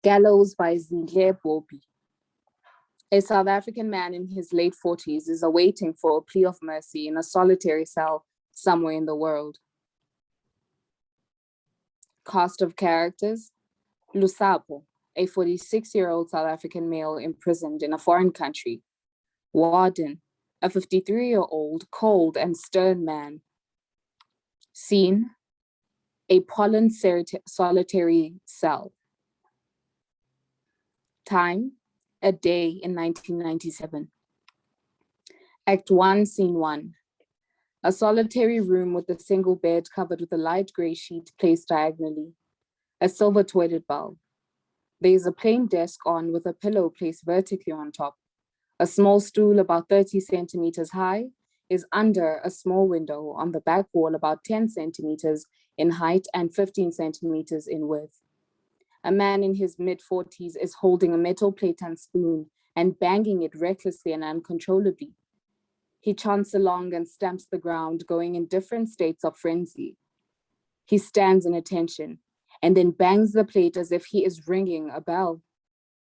Gallows by Zintle Bobi. A South African man in his late 40s is awaiting for a plea of mercy in a solitary cell somewhere in the world. Cast of characters: Lusapho, a 46-year-old South African male imprisoned in a foreign country. Warden, a 53-year-old cold and stern man. Scene: a pollen solitary cell. Time: a day in 1997. Act 1, Scene 1. A solitary room with a single bed covered with a light gray sheet placed diagonally. A silver toilet bowl. There is a plain desk on with a pillow placed vertically on top. A small stool about 30 centimeters high is under a small window on the back wall about 10 centimeters in height and 15 centimeters in width. A man in his mid-40s is holding a metal plate and spoon and banging it recklessly and uncontrollably. He chants along and stamps the ground, going in different states of frenzy. He stands in attention and then bangs the plate as if he is ringing a bell.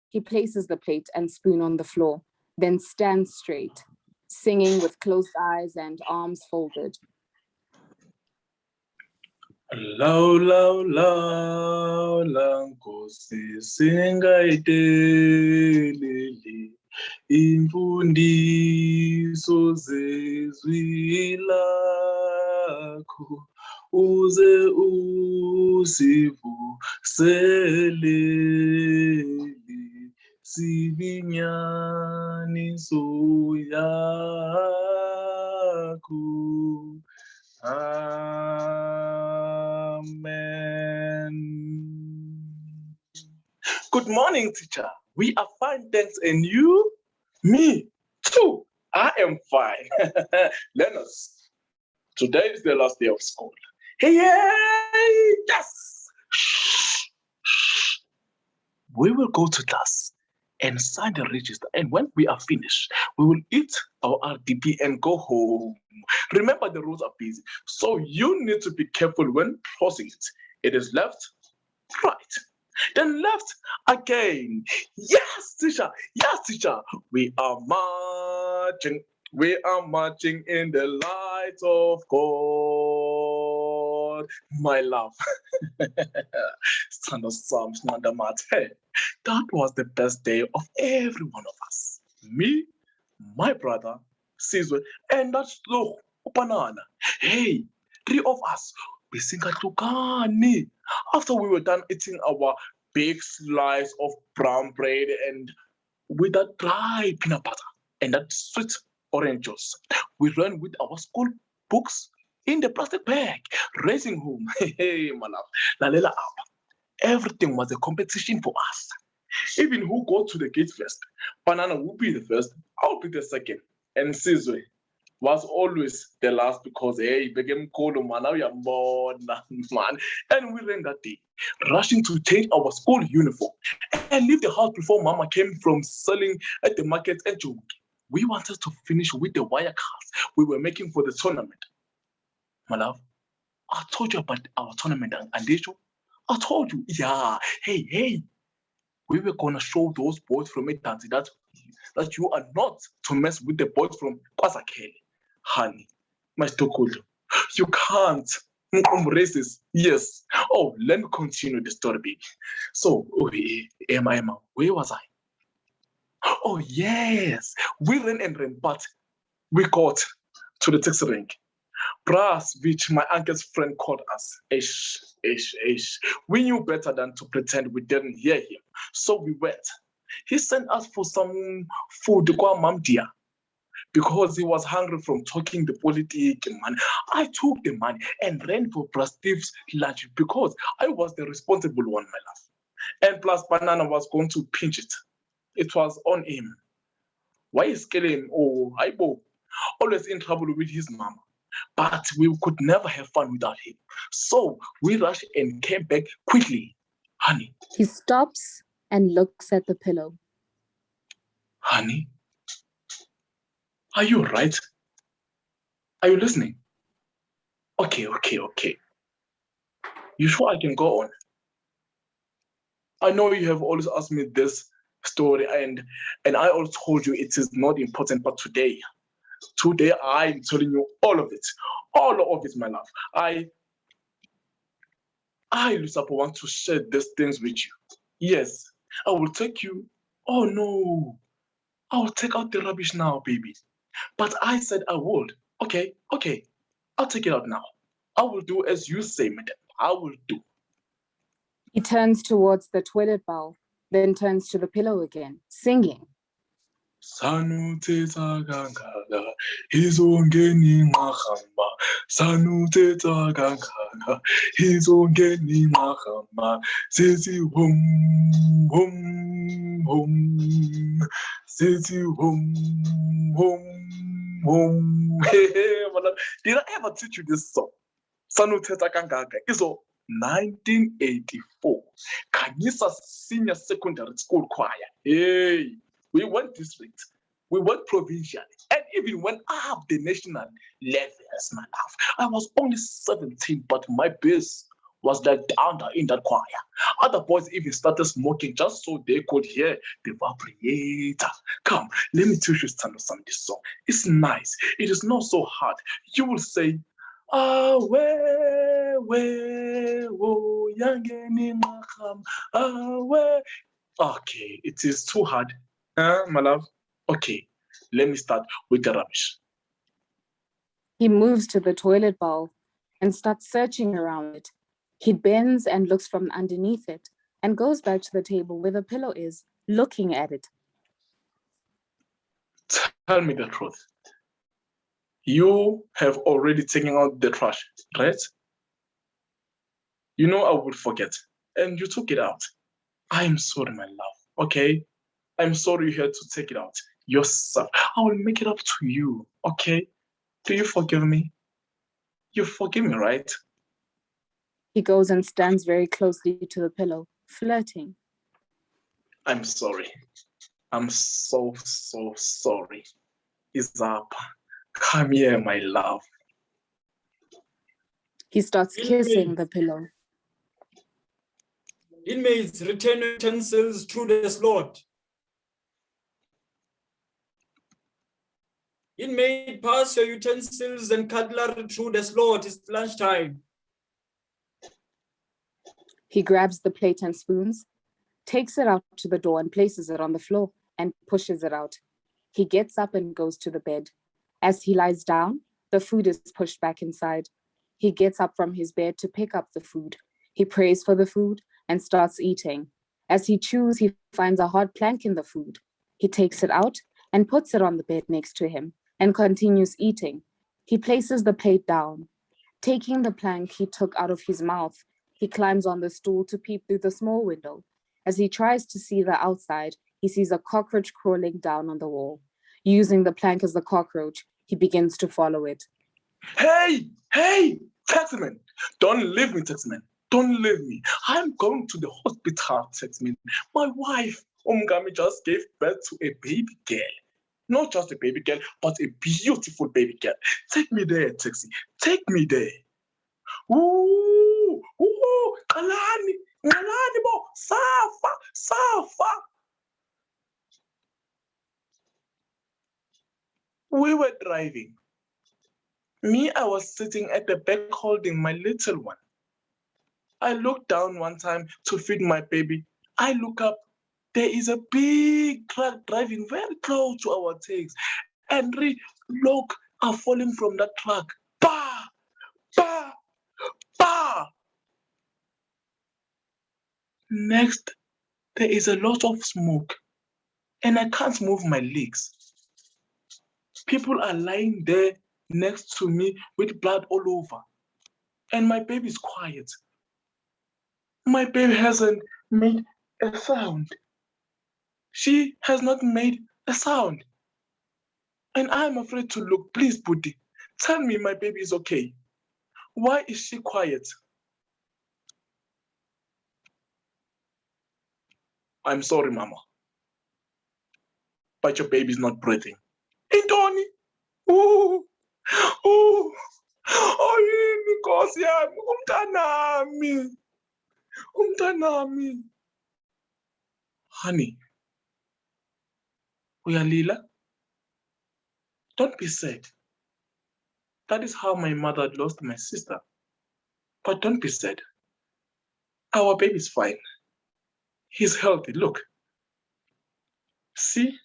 He places the plate and spoon on the floor, then stands straight, singing with closed eyes and arms folded. Law, law, law, la Nkosi singayideleli imfundiso zezwi lakho uze usivuseleli sibinyaniso yakho. Amen. Good morning, teacher. We are fine, thanks. And you? Me too. I am fine. Learners, today is the last day of school. Hey, yes. Shh. We will go to class and sign the register. And when we are finished, we will eat our RDP and go home. Remember, the rules are busy, so you need to be careful when crossing it. It is left, right, then left again. Yes, teacher. Yes, teacher. We are marching. We are marching in the light of God. My love. Son of Psalms, that was the best day of every one of us. Me, my brother, Sizwe, and that's slow banana. Hey, three of us, we sing a Thokozani. After we were done eating our big slice of brown bread and with that dry peanut butter and that sweet orange juice, we ran with our school books in the plastic bag, racing home. Hey, my love, Lalela up. Everything was a competition for us. Even who got to the gate first, Banana would be the first, I'll be the second, and Sizwe was always the last because hey, became cold man, now you're born, man. And we ran that day, rushing to change our school uniform and leave the house before Mama came from selling at the market and joke. We wanted to finish with the wire cars we were making for the tournament. My love, I told you about our tournament and I told you, yeah, hey, we were gonna show those boys from Etanzi that you are not to mess with the boys from Kwazakele. Honey, my Stokulo, you can't. Races, yes. Oh, let me continue the story, baby. So, Emma, where was I? Oh, yes. We ran, but we got to the taxi rank. Brass, which my uncle's friend called us. Ish. We knew better than to pretend we didn't hear him. So we went. He sent us for some food, mamdia, because he was hungry from talking the politics, man. I took the money and ran for Steve's lunch because I was the responsible one, my love. And plus, Banana was going to pinch it. It was on him. Why is killing? Oh, Ibo, always in trouble with his mama. But we could never have fun without him. So we rushed and came back quickly. Honey. He stops and looks at the pillow. Honey, are you right? Are you listening? Okay. You sure I can go on? I know you have always asked me this story, and I always told you it is not important, but today I'm telling you all of it, my love. I Lusapho, want to share these things with you. Yes, I will take you. Oh no, I will take out the rubbish now, baby. But I said I would. Okay, I'll take it out now. I will do as you say, madam. I will do. He turns towards the toilet bowl, then turns to the pillow again, singing. Sanuthetha kangaka izongeni nqahamba sanuthetha kangaka izongeni nqahamba sithi hom hom hom sithi hom hom. Did I ever teach you this song? Sanuthetha kangaka izo 1984 Khanyisa Senior Secondary School Choir. Hey, we went district, we went provincial, and even went up the national levels, my love. I was only 17, but my bass was like down there in that choir. Other boys even started smoking just so they could hear the vibrator. Come, let me teach you some of this song. It's nice. It is not so hard. You will say, awe wo yangeni nqahamba awe. Okay, it is too hard. My love? Okay, let me start with the rubbish. He moves to the toilet bowl and starts searching around it. He bends and looks from underneath it and goes back to the table where the pillow is, looking at it. Tell me the truth. You have already taken out the trash, right? You know I would forget, and you took it out. I am sorry, my love, okay? I'm sorry you had to take it out yourself. I will make it up to you, okay? Do you forgive me? You forgive me, right? He goes and stands very closely to the pillow, flirting. I'm sorry. I'm so sorry. It's up. Come here, my love. He starts kissing the pillow. Inmates, return utensils to the slot. Inmate, pass your utensils and cutlery through the slot. It's lunchtime. He grabs the plate and spoons, takes it out to the door and places it on the floor and pushes it out. He gets up and goes to the bed. As he lies down, the food is pushed back inside. He gets up from his bed to pick up the food. He prays for the food and starts eating. As he chews, he finds a hard plank in the food. He takes it out and puts it on the bed next to him and continues eating. He places the plate down. Taking the plank he took out of his mouth, he climbs on the stool to peep through the small window. As he tries to see the outside, he sees a cockroach crawling down on the wall. Using the plank as the cockroach, he begins to follow it. Hey, taxman! Don't leave me, taxman. Don't leave me. I'm going to the hospital, taxman. My wife, Umgami, just gave birth to a baby girl. Not just a baby girl, but a beautiful baby girl. Take me there, taxi. Take me there. Ooh, Kalani, bo, Safa. We were driving. Me, I was sitting at the back holding my little one. I looked down one time to feed my baby. I look up. There is a big truck driving very close to our tanks. And look, are falling from that truck. Bah! Bah! Bah! Next, there is a lot of smoke. And I can't move my legs. People are lying there next to me with blood all over. And my baby is quiet. My baby hasn't made a sound. She has not made a sound. And I'm afraid to look. Please, Buddhi, tell me my baby is okay. Why is she quiet? I'm sorry, Mama. But your baby is not breathing. Intoni! Oh, yini Nkosi yami, umntanami. Honey, uyalila? Don't be sad. That is how my mother lost my sister. But don't be sad. Our baby's fine. He's healthy, look. See?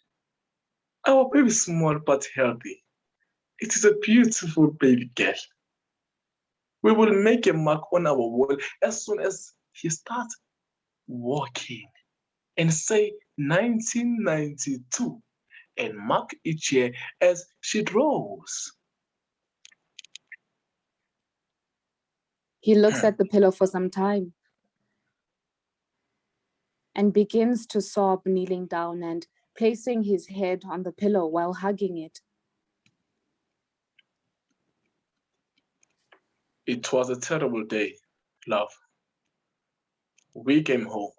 Our baby's small but healthy. It is a beautiful baby girl. We will make a mark on our wall as soon as he starts walking and say 1992 and mark each year as she draws. He looks at the pillow for some time and begins to sob, kneeling down and placing his head on the pillow while hugging it. It was a terrible day, love. We came home.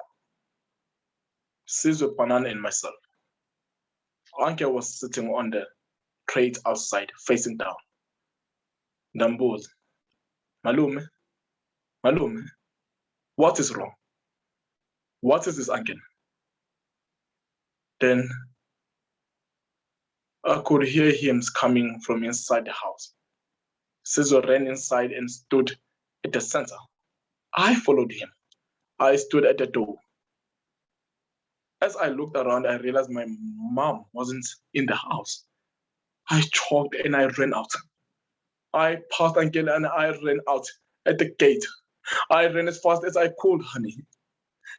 Sizwe, Panana, and myself. Uncle was sitting on the crate outside, facing down. Ndambuza, Malume, what is wrong? What is this, uncle? Then I could hear him coming from inside the house. Sizwe ran inside and stood at the center. I followed him. I stood at the door. As I looked around, I realized my mom wasn't in the house. I choked and I ran out. I passed Uncle and I ran out at the gate. I ran as fast as I could, honey.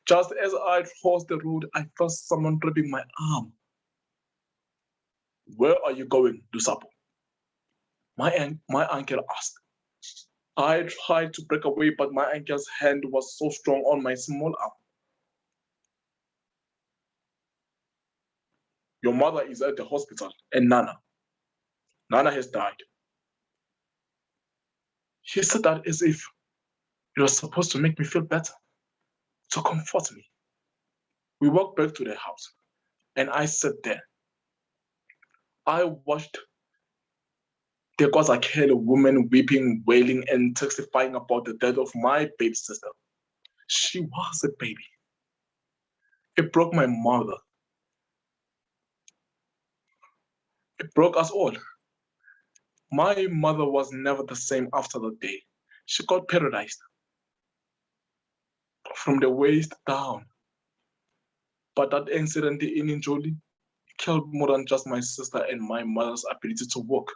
Just as I crossed the road, I felt someone gripping my arm. Where are you going, Lusapho? My uncle asked. I tried to break away, but my uncle's hand was so strong on my small arm. Your mother is at the hospital, and Nana has died. He said that as if it was supposed to make me feel better, to comfort me. We walked back to the house, and I sat there. I watched the Thokozani woman weeping, wailing, and testifying about the death of my baby sister. She was a baby. It broke my mother. It broke us all. My mother was never the same after that day. She got paralyzed from the waist down. But that incident in Njoli killed more than just my sister and my mother's ability to walk.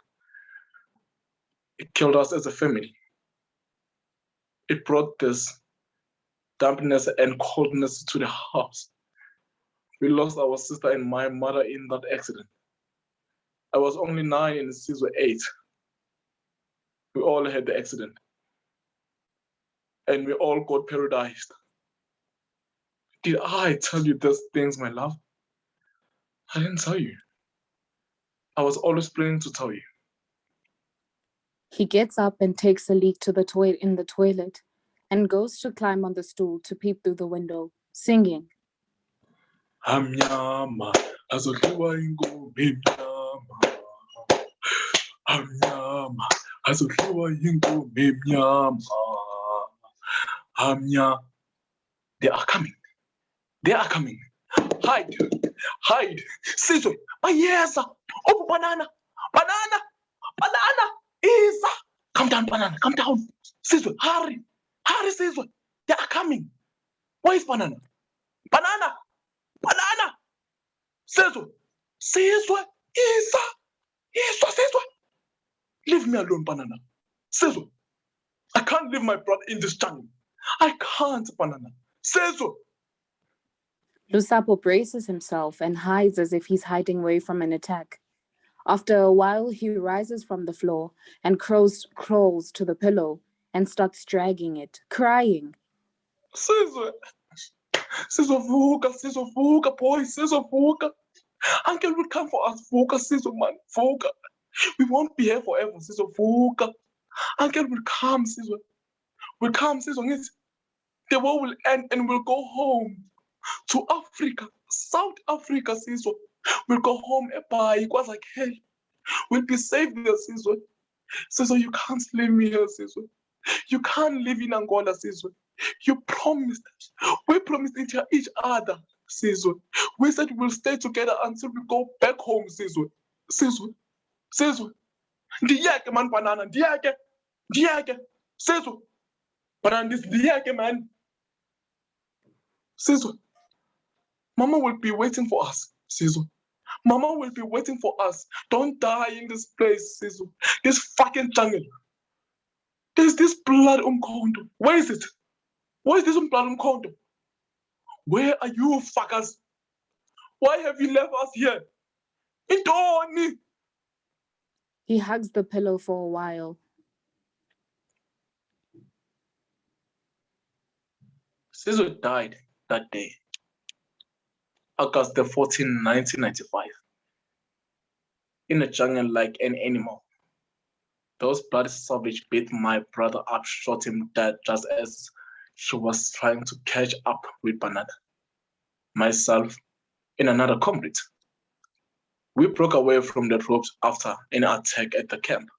It killed us as a family. It brought this dampness and coldness to the house. We lost our sister and my mother in that accident. I was only 9 and Sizwe 8. We all had the accident. And we all got paralyzed. Did I tell you these things, my love? I didn't tell you. I was always planning to tell you. He gets up and takes a leak to the in the toilet and goes to climb on the stool to peep through the window, singing. Amnyama, azodliwa ingome mnyama. Amnyama, azodliwa ingome mnyama. Amnya. They are coming. They are coming. Hide. Hide. Sizwe, mayeza. Oh, banana. Banana. Banana. Isa. Come down, banana. Come down. Sizwe, hurry. Hurry, Sizwe. They are coming. Where is banana? Banana. Banana. Sizwe. Sizwe. Isa. Isa, Sizwe. Leave me alone, banana. Sizwe. I can't leave my brother in this jungle. I can't, banana. Sizwe. Lusapho braces himself and hides as if he's hiding away from an attack. After a while, he rises from the floor and crawls to the pillow and starts dragging it, crying. Sizwe. Sizwe, vuka, boy. Sizwe, vuka. Uncle will come for us. Vuka, Sizwe, man. Vuka. We won't be here forever. Sizwe, vuka. Uncle will come, Sizwe. Will come, Sizwe. The war will end and we'll go home to Africa, South Africa, Sizwe. We'll go home by KwaZulu. We'll be safe there, Sizwe. Sizwe, you can't leave me here, Sizwe. You can't live in Angola, Sizwe. You promised. We promised each other, Sizwe. We said we'll stay together until we go back home, Sizwe. Sizwe. Ndiyeke man banana, ndiyeke. Sizwe. Banana, ndiyeke man. Sizwe. Mama will be waiting for us, Sizwe. Mama will be waiting for us. Don't die in this place, Sizwe. This fucking jungle. There's this blood umkhondo. Where is it? Where is this blood umkhondo? Where are you, fuckers? Why have you left us here? Intoni. He hugs the pillow for a while. Sizwe died that day, August 14, 1995, in a jungle like an animal. Those bloody savage beat my brother up, shot him dead just as she was trying to catch up with Banana. Myself and another comrade. We broke away from the troops after an attack at the camp,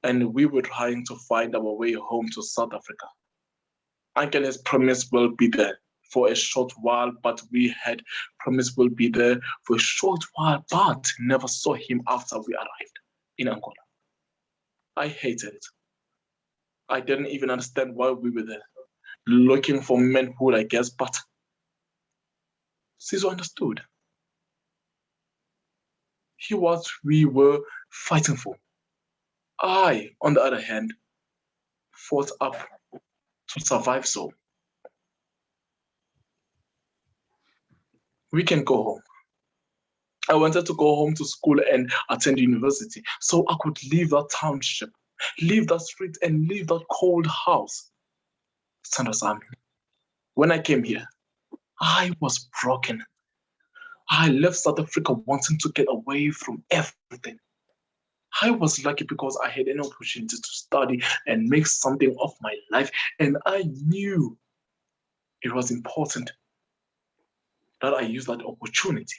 and we were trying to find our way home to South Africa. Uncle has promised we'll be there for a short while, but we had promised we'll be there for a short while, but never saw him after we arrived in Angola. I hated it. I didn't even understand why we were there, looking for manhood, I guess, but Sizwe understood. He was we were fighting for. I, on the other hand, fought up to survive so. We can go home. I wanted to go home to school and attend university so I could leave that township, leave that street, and leave that cold house. Thokozani, when I came here, I was broken. I left South Africa wanting to get away from everything. I was lucky because I had an opportunity to study and make something of my life, and I knew it was important that I use that opportunity.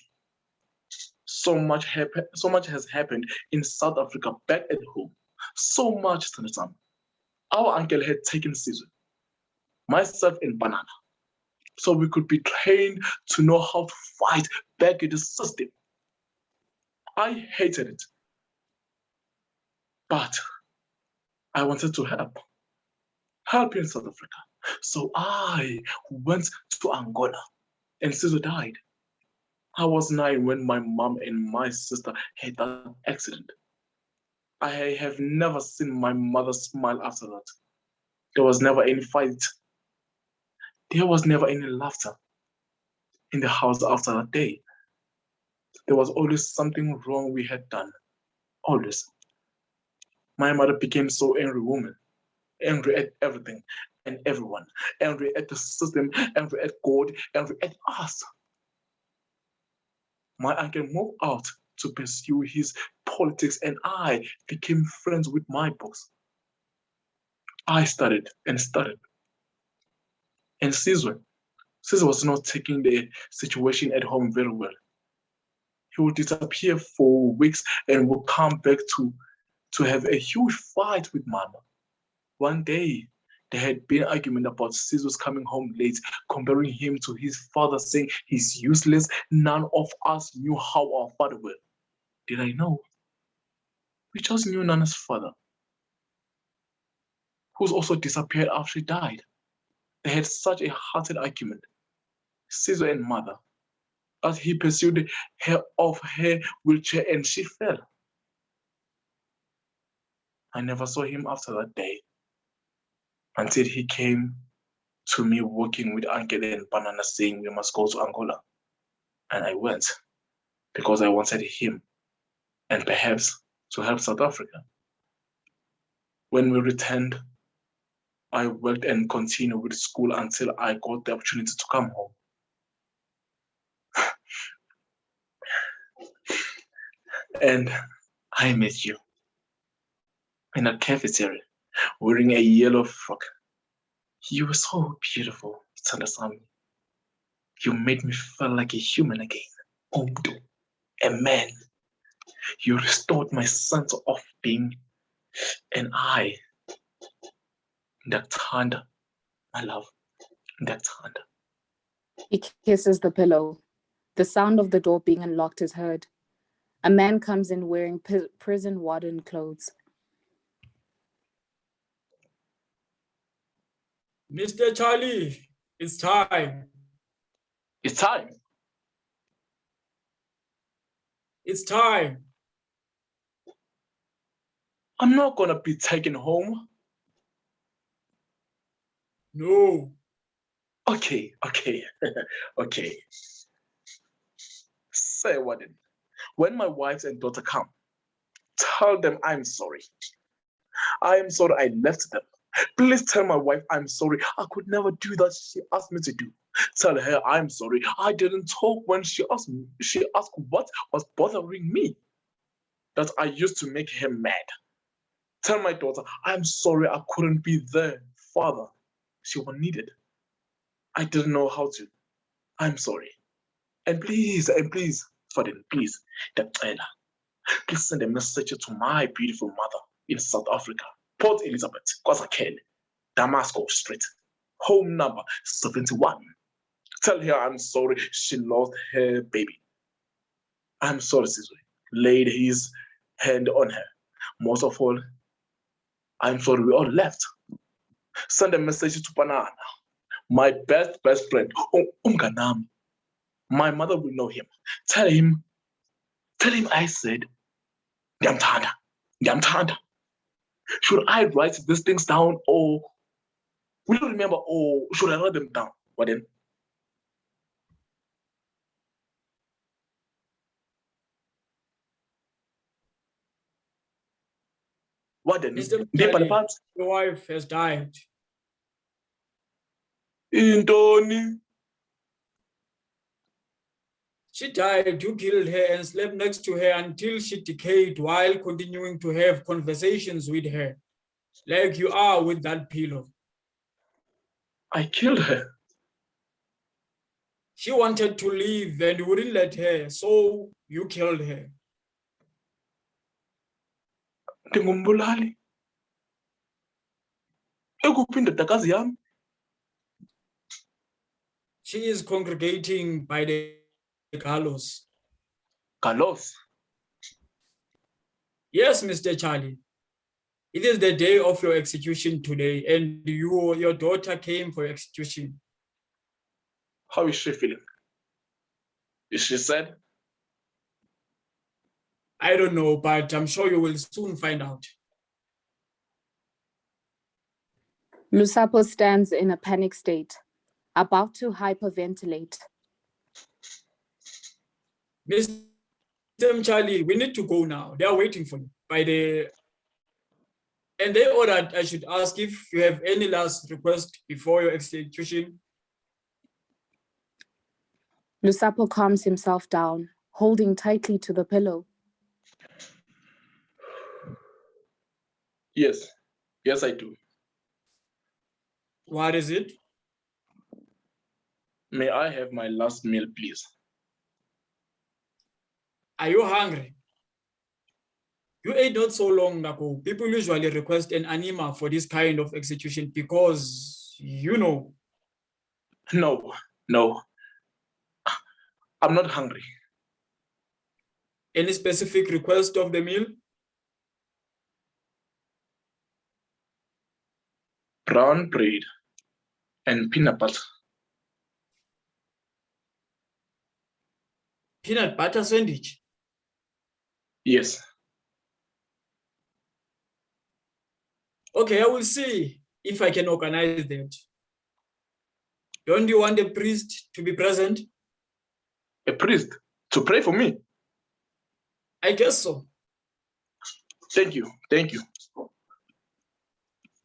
So much has happened in South Africa back at home. So much, Thokozani. Our uncle had taken Sizwe, myself and Banana, so we could be trained to know how to fight back in the system. I hated it, but I wanted to help in South Africa. So I went to Angola, and Sizwe died. I was 9 when my mom and my sister had that accident. I have never seen my mother smile after that. There was never any fight. There was never any laughter in the house after that day. There was always something wrong we had done. Always. My mother became so angry woman, angry at everything and everyone, angry at the system, angry at God, angry at us. My uncle moved out to pursue his politics, and I became friends with my books. I studied and studied. And Sizwe was not taking the situation at home very well. He would disappear for weeks and would come back to have a huge fight with Mama. One day, there had been an argument about Sizwe's coming home late, comparing him to his father, saying he's useless. None of us knew how our father were. Did I know? We just knew Nana's father, who's also disappeared after he died. They had such a heated argument, Sizwe and Mother, as he pursued her off her wheelchair and she fell. I never saw him after that day, until he came to me working with Uncle and Banana saying we must go to Angola. And I went because I wanted him and perhaps to help South Africa. When we returned, I worked and continued with school until I got the opportunity to come home. And I met you in a cafeteria wearing a yellow frock. You were so beautiful, Thokozani. You made me feel like a human again. A man. You restored my sense of being. And I, Ndakuthanda, my love, Ndakuthanda. He kisses the pillow. The sound of the door being unlocked is heard. A man comes in wearing prison warden clothes. Mr. Charlie, it's time. It's time. It's time. I'm not gonna be taken home. No. Okay. Okay. Say, Warden, when my wife and daughter come, tell them I'm sorry. I am sorry I left them. Please tell my wife I'm sorry. I could never do that she asked me to do. Tell her I'm sorry. I didn't talk when she asked me. She asked what was bothering me. That I used to make her mad. Tell my daughter I'm sorry I couldn't be there. Father, she was needed. I didn't know how to. I'm sorry. And please, Warden, please, please send a message to my beautiful mother in South Africa, Port Elizabeth, KwaZulu, Damascus Street, home number 71. Tell her I'm sorry she lost her baby. I'm sorry, Sizwe. Laid his hand on her. Most of all, I'm sorry we all left. Send a message to Banana, my best friend, Umganami. My mother will know him. Tell him I said, Ndiyamthanda. Should I write these things down or will you remember or should I write them down? Warden? Warden, Mr. Charlie, your wife has died. Intoni. She died, you killed her and slept next to her until she decayed while continuing to have conversations with her, like you are with that pillow. I killed her. She wanted to leave and you wouldn't let her, so you killed her. Ndingumbulali. Ekuphi indodakazi yami? She is congregating by the gallows. Gallows. Yes, Mr. Charlie. It is the day of your execution today, and your daughter came for execution. How is she feeling? Is she sad? I don't know, but I'm sure you will soon find out. Lusapho stands in a panic state, about to hyperventilate. Mr. Charlie, we need to go now. They are waiting for you and they ordered I should ask if you have any last request before your execution. Lusapho calms himself down, holding tightly to the pillow. Yes, I do. What is it? May I have my last meal, please? Are you hungry? You ate not so long ago. People usually request an anima for this kind of execution because, you know. No. I'm not hungry. Any specific request of the meal? Brown bread and peanut butter. Peanut butter sandwich? Yes. Okay, I will see if I can organize that. Don't you want a priest to be present? A priest to pray for me? I guess so. Thank you.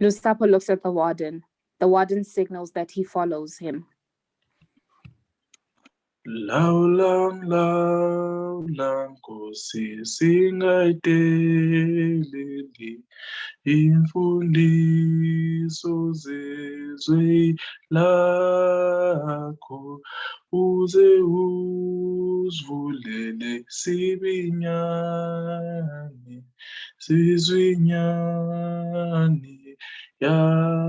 Lusapho looks at the warden. The warden signals that he follows him. Laulam Nkosi singayideleli imfundiso zezwe lakho uze usivulele sizwinyani yakho